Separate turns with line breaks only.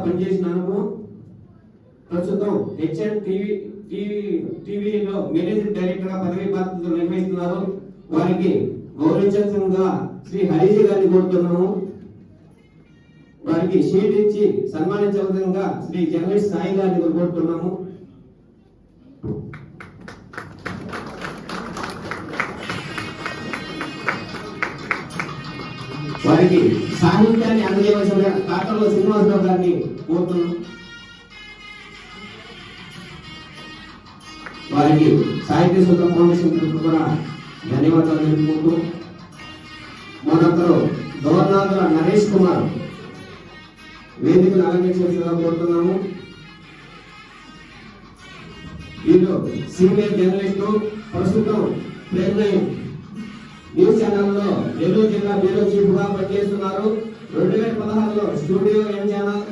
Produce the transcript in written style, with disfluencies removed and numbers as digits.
పనిచేసిన అనుభవం. ప్రస్తుతం హెచ్ఎన్ టీవీలో మేనేజింగ్ డైరెక్టర్ గా పదవి బాధ్యతలు నిర్వహిస్తున్నారు. వారికి గౌరవించాల్సిందిగా శ్రీ హరిజీ గారిని కోరుతున్నాము. వారికి షీట్ ఇచ్చి సన్మానించవలసిందిగా శ్రీ జర్నలిస్ట్ సాయి గారిని కోరుతున్నాము. వారికి సాహిత్యాన్ని అందజేయవలసిన కాకర్ల శ్రీనివాసరావు గారిని కోరుతున్నాం. వారికి సాహిత్య సూత్ర ఫౌండేషన్ తరఫున కూడా ధన్యవాదాలు తెలుపుకుంటూ మరొకరు గవర్నర్ నరేష్ కుమార్ వేదికను అలంకరించాల్సిందిగా కోరుతున్నాము. వీళ్ళు సీనియర్ జర్నలిస్టు, ప్రస్తుతం ప్రేమ్ న్యూస్ ఛానల్లో నెల్లూరు జిల్లా బ్యూరో చీఫ్ గా పనిచేస్తున్నారు. 2016లో స్టూడియో ఎం ఛానల్